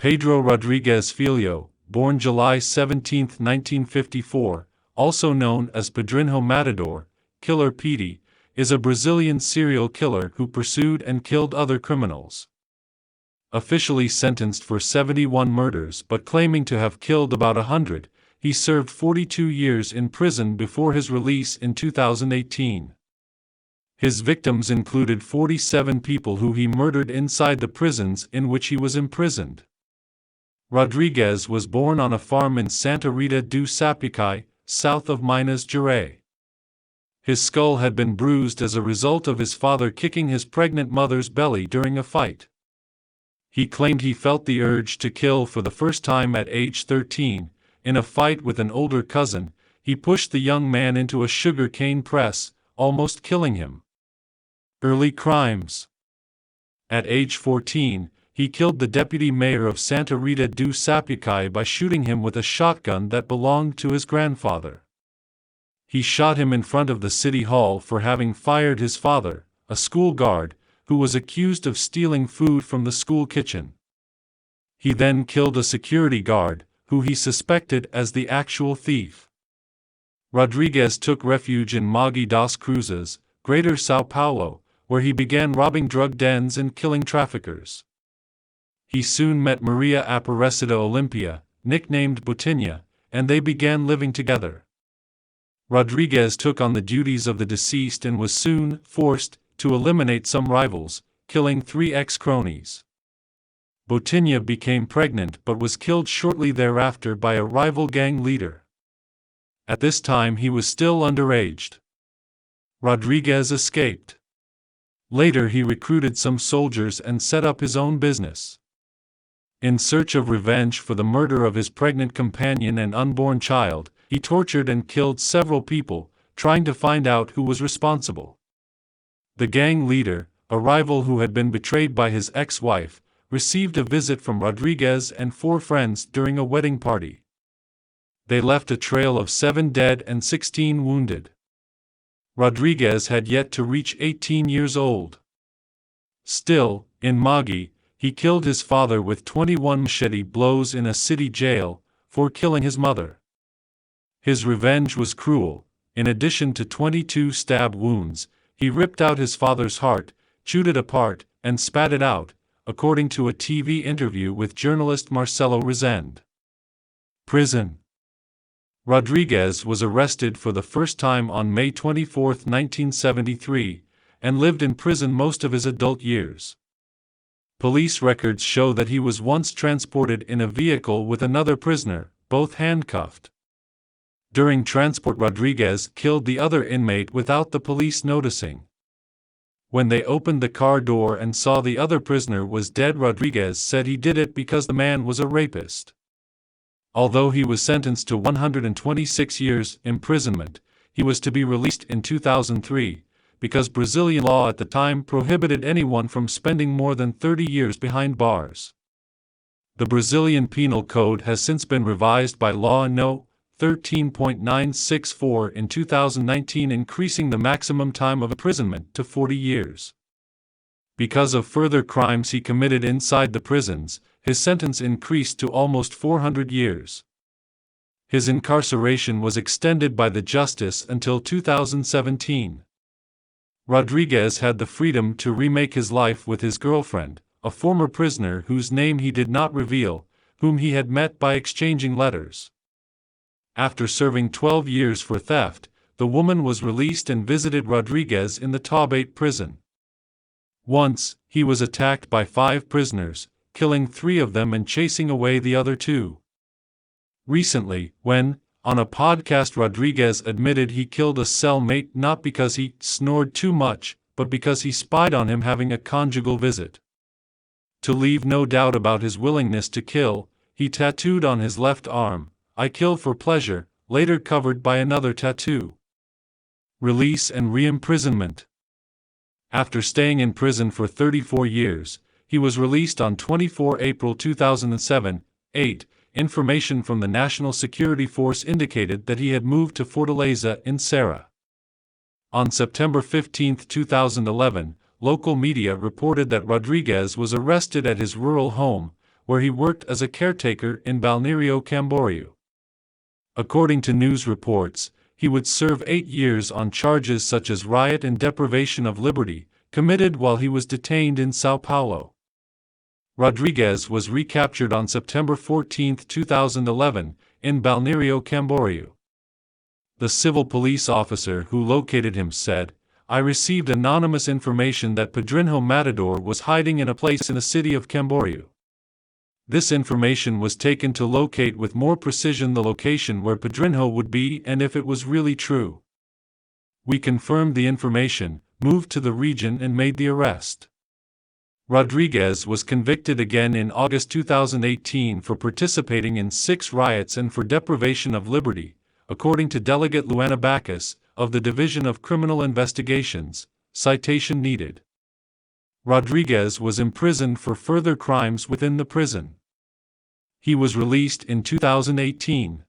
Pedro Rodrigues Filho, born July 17, 1954, also known as Pedrinho Matador, Killer Petey, is a Brazilian serial killer who pursued and killed other criminals. Officially sentenced for 71 murders but claiming to have killed about 100, he served 42 years in prison before his release in 2018. His victims included 47 people who he murdered inside the prisons in which he was imprisoned. Rodrigues was born on a farm in Santa Rita do Sapucaí, south of Minas Gerais. His skull had been bruised as a result of his father kicking his pregnant mother's belly during a fight. He claimed he felt the urge to kill for the first time at age 13. In a fight with an older cousin, he pushed the young man into a sugar cane press, almost killing him. Early crimes. At age 14, he killed the deputy mayor of Santa Rita do Sapucaí by shooting him with a shotgun that belonged to his grandfather. He shot him in front of the city hall for having fired his father, a school guard, who was accused of stealing food from the school kitchen. He then killed a security guard, who he suspected as the actual thief. Rodrigues took refuge in Mogi das Cruzes, Greater São Paulo, where he began robbing drug dens and killing traffickers. He soon met Maria Aparecida Olympia, nicknamed Botinha, and they began living together. Rodrigues took on the duties of the deceased and was soon forced to eliminate some rivals, killing 3 ex-cronies. Botinha became pregnant but was killed shortly thereafter by a rival gang leader. At this time he was still underage. Rodrigues escaped. Later he recruited some soldiers and set up his own business. In search of revenge for the murder of his pregnant companion and unborn child, he tortured and killed several people, trying to find out who was responsible. The gang leader, a rival who had been betrayed by his ex-wife, received a visit from Rodrigues and 4 friends during a wedding party. They left a trail of 7 dead and 16 wounded. Rodrigues had yet to reach 18 years old. Still, in Mogi, he killed his father with 21 machete blows in a city jail, for killing his mother. His revenge was cruel. In addition to 22 stab wounds, he ripped out his father's heart, chewed it apart, and spat it out, according to a TV interview with journalist Marcelo Rezende. Prison. Rodrigues was arrested for the first time on May 24, 1973, and lived in prison most of his adult years. Police records show that he was once transported in a vehicle with another prisoner, both handcuffed. During transport, Rodrigues killed the other inmate without the police noticing. When they opened the car door and saw the other prisoner was dead, Rodrigues said he did it because the man was a rapist. Although he was sentenced to 126 years imprisonment, he was to be released in 2003, because Brazilian law at the time prohibited anyone from spending more than 30 years behind bars. The Brazilian Penal Code has since been revised by Law No. 13.964 in 2019, increasing the maximum time of imprisonment to 40 years. Because of further crimes he committed inside the prisons, his sentence increased to almost 400 years. His incarceration was extended by the justice until 2017. Rodrigues had the freedom to remake his life with his girlfriend, a former prisoner whose name he did not reveal, whom he had met by exchanging letters. After serving 12 years for theft, the woman was released and visited Rodrigues in the Taubaté prison. Once, he was attacked by 5 prisoners, killing 3 of them and chasing away the other 2. Recently, when, on a podcast, Rodrigues admitted he killed a cellmate not because he snored too much, but because he spied on him having a conjugal visit. To leave no doubt about his willingness to kill, he tattooed on his left arm, "I kill for pleasure," later covered by another tattoo. Release and re-imprisonment. After staying in prison for 34 years, he was released on 24 April 2007. Information from the National Security Force indicated that he had moved to Fortaleza in Ceará. On September 15, 2011, local media reported that Rodrigues was arrested at his rural home, where he worked as a caretaker in Balneario Camboriú. According to news reports, he would serve 8 years on charges such as riot and deprivation of liberty, committed while he was detained in São Paulo. Rodrigues was recaptured on September 14, 2011, in Balneario Camboriú. The civil police officer who located him said, "I received anonymous information that Pedrinho Matador was hiding in a place in the city of Camboriú. This information was taken to locate with more precision the location where Pedrinho would be and if it was really true. We confirmed the information, moved to the region and made the arrest." Rodrigues was convicted again in August 2018 for participating in 6 riots and for deprivation of liberty, according to Delegate Luana Bacchus, of the Division of Criminal Investigations. Citation needed. Rodrigues was imprisoned for further crimes within the prison. He was released in 2018.